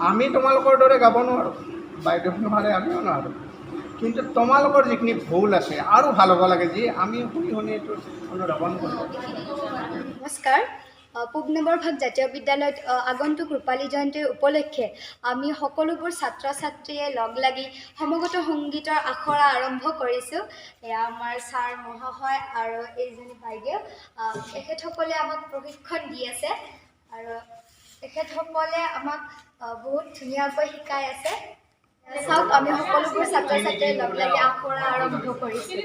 আমি তোমালোকৰ দৰে গাব নোৱাৰোঁ, বাইদেউ নোৱাৰে, আমিও নোৱাৰোঁ, কিন্তু তোমালোকৰ যিখিনি ভুল আছে আৰু ভাল হ'ব লাগে, যি আমি শুনি শুনি এইটো অনুধাৱন কৰোঁ। নমস্কাৰ। পূব নৱৰভাগ জাতীয় বিদ্যালয়ত আগন্তুক ৰূপালী জয়ন্তীৰ উপলক্ষে আমি সকলোবোৰ ছাত্ৰ ছাত্ৰীয়ে লগ লাগি সমবেত সংগীতৰ আখৰা আৰম্ভ কৰিছোঁ। এয়া আমাৰ ছাৰ মহাশয় আৰু এইজনী বাইদেউ, এখেতসকলে আমাক প্ৰশিক্ষণ দি আছে আৰু এখেতসকলে আমাক বহুত ধুনীয়াকৈ শিকাই আছে। চাওক, আমি সকলোবোৰ ছাত্ৰ ছাত্ৰীয়ে লগ লাগি আখৰা আৰম্ভ কৰিছোঁ।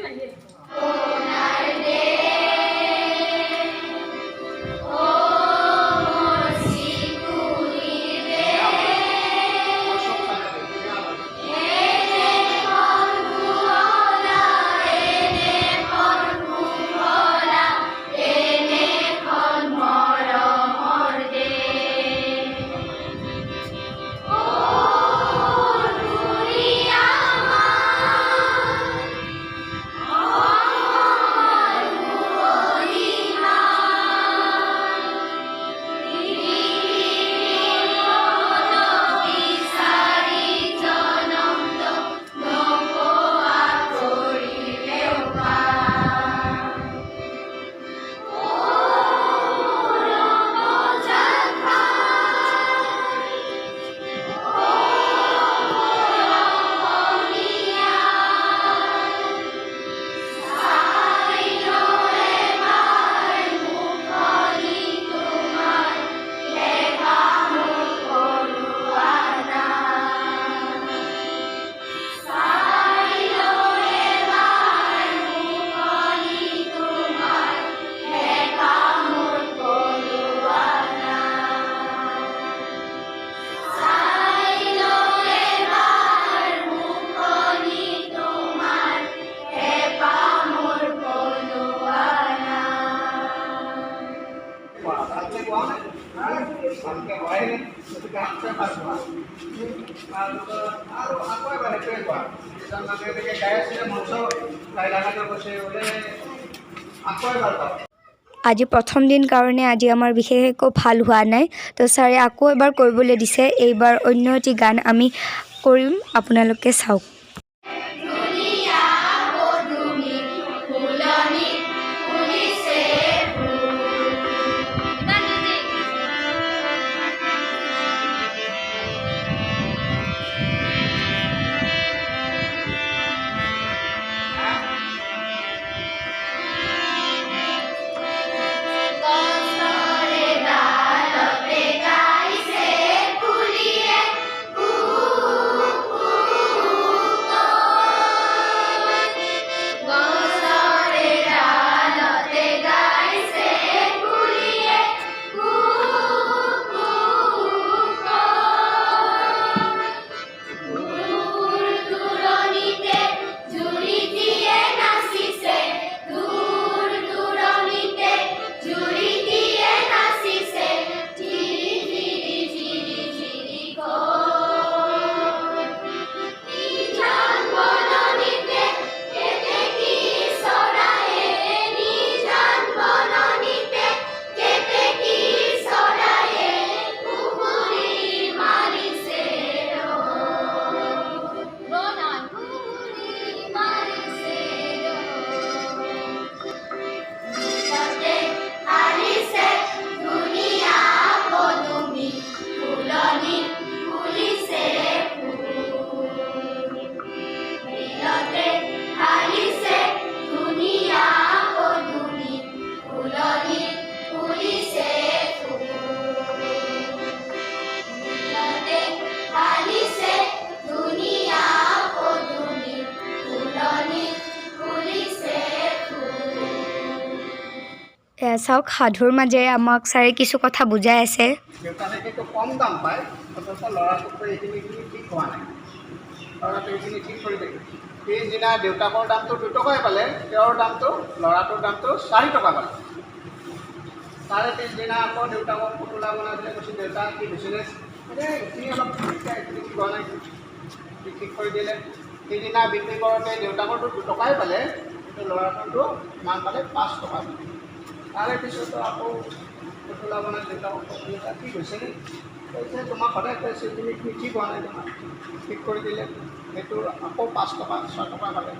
আজি প্ৰথম দিন কাৰণে আজি আমাৰ বিশেষ একো ভাল হোৱা নাই, তো ছাৰে আকৌ এবাৰ কৰিবলৈ দিছে। এইবাৰ অন্য এটি গান আমি কৰিম, আপোনালোকে চাওক। চাওক, সাধুৰ মাজেৰে আমাক ছাৰে কিছু কথা বুজাই আছে। দেউতাকে কম দাম পায়, অথচ ল'ৰাটোতকৈ এইখিনি ঠিক হোৱা নাই। ল'ৰাটো এইখিনি ঠিক কৰি দিলে। পিছদিনা দেউতাকৰ দামটো 2 টকাই পালে, তেওঁৰ দামটো, ল'ৰাটোৰ দামটো 4 টকা পালে। তাৰে পিছদিনা আকৌ দেউতাকক পুতলা বনাই দিলে, কৈছে দেউতা কি বিজনেছ, এইখিনি অলপ এইখিনি ঠিক হোৱা নাই, ঠিক কৰি দিলে। সেইদিনা বিক্ৰী কৰোঁতে দেউতাকৰটো 2 টকাই পালে, কিন্তু ল'ৰাটোতো কিমান পালে, 5 টকা পালে। তাৰে পিছতো আকৌ পুতলা বনাই দেউতাক কি কৈছে কৈছে তোমাক সদায় কৈছে তুমি ঠিক হোৱা নাই তোমাক ঠিক কৰি দিলে সেইটো আকৌ 5 টকা 6 টকা পালে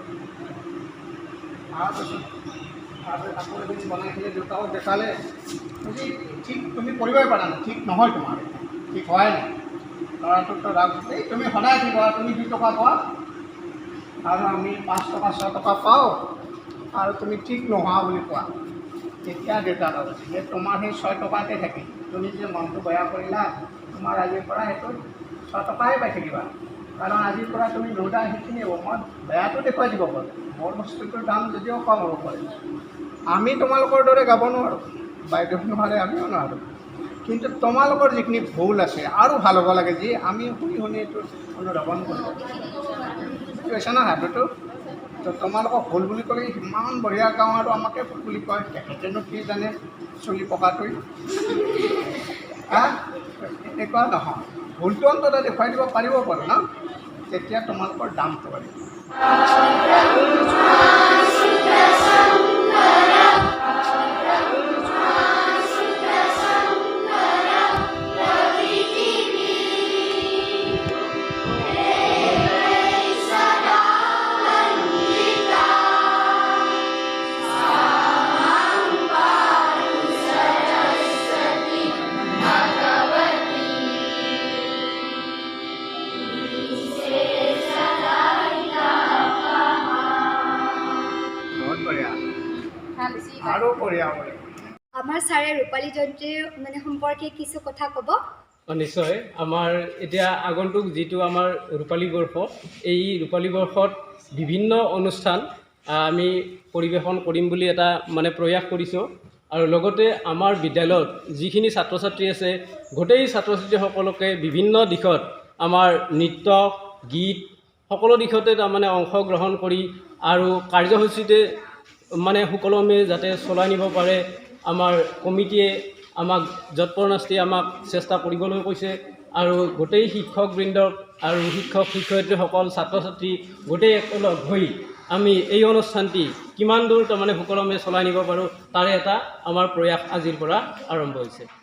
তাৰপিছত আকৌ এদিন বনাইছিলে দেউতাকক দেখালে তুমি ঠিক তুমি কৰিবই পাৰা নাই ঠিক নহয় তোমাৰ ঠিক হোৱাই নাই ল'ৰাটোতো ৰাগ এই তুমি সদায় ঠিক হোৱা তুমি 2 টকা পোৱা আৰু আমি 5 টকা 6 টকা পাওঁ আৰু তুমি ঠিক নোহোৱা বুলি কোৱা তেতিয়া দেউতাক কৈছে যে তোমাৰ সেই 6 টকাতে থাকিল তুমি যে মনটো বেয়া কৰিলা তোমাৰ আজিৰ পৰা সেইটো 6 টকাই পাই থাকিবা কাৰণ আজিৰ পৰা তুমি নোদা সেইখিনি হ'ব মই বেয়াটো দেখুৱাই দিব পাৰোঁ মোৰ বস্তুটোৰ দাম যদিও কম হ'ব পাৰে আমি তোমালোকৰ দৰে গাব নোৱাৰোঁ বাইদেউ নোৱাৰে আমিও নোৱাৰোঁ কিন্তু তোমালোকৰ যিখিনি ভুল আছে আৰু ভাল হ'ব লাগে যি আমি শুনি শুনি এইটো অনুধাৱন কৰিব কৈছে না সাধুটো তো তোমালোকক ভুল বুলি ক'লে ইমান বঢ়িয়া গাওঁ আৰু আমাকে ভুল বুলি কয় তেখেতেনো কি জানে চুলি পকাটোৱে এনেকুৱা নহয় ভুলটো অন্তত দেখুৱাই দিব পাৰিব পাৰোঁ ন তেতিয়া তোমালোকৰ দামটো বাঢ়িব আৰু বঢ়িয়া বঢ়িয়া আমাৰ ছাৰে ৰূপালী জয়ন্তীৰ মানে সম্পৰ্কে কিছু কথা ক'ব নিশ্চয় আমাৰ এতিয়া আগন্তুক যিটো আমাৰ ৰূপালী বৰ্ষ এই ৰূপালী বৰ্ষত বিভিন্ন অনুষ্ঠান আমি পৰিৱেশন কৰিম বুলি এটা মানে প্ৰয়াস কৰিছোঁ আৰু লগতে আমাৰ বিদ্যালয়ত যিখিনি ছাত্ৰ ছাত্ৰী আছে গোটেই ছাত্ৰ ছাত্ৰীসকলকে বিভিন্ন দিশত আমাৰ নৃত্য গীত সকলো দিশতে তাৰমানে অংশগ্ৰহণ কৰি আৰু কাৰ্যসূচীতে মানে সুকলমে যাতে চলাই নিব পাৰে আমাৰ কমিটিয়ে আমাক যৎপৰোনাস্তি আমাক চেষ্টা কৰিবলৈ কৈছে আৰু গোটেই শিক্ষকবৃন্দক আৰু শিক্ষক শিক্ষয়িত্ৰীসকল ছাত্ৰ ছাত্ৰী গোটেই একেলগ হৈ আমি এই অনুষ্ঠানটি কিমান দূৰ তাৰমানে সুকলমে চলাই নিব পাৰোঁ তাৰে এটা আমাৰ প্ৰয়াস আজিৰ পৰা আৰম্ভ হৈছে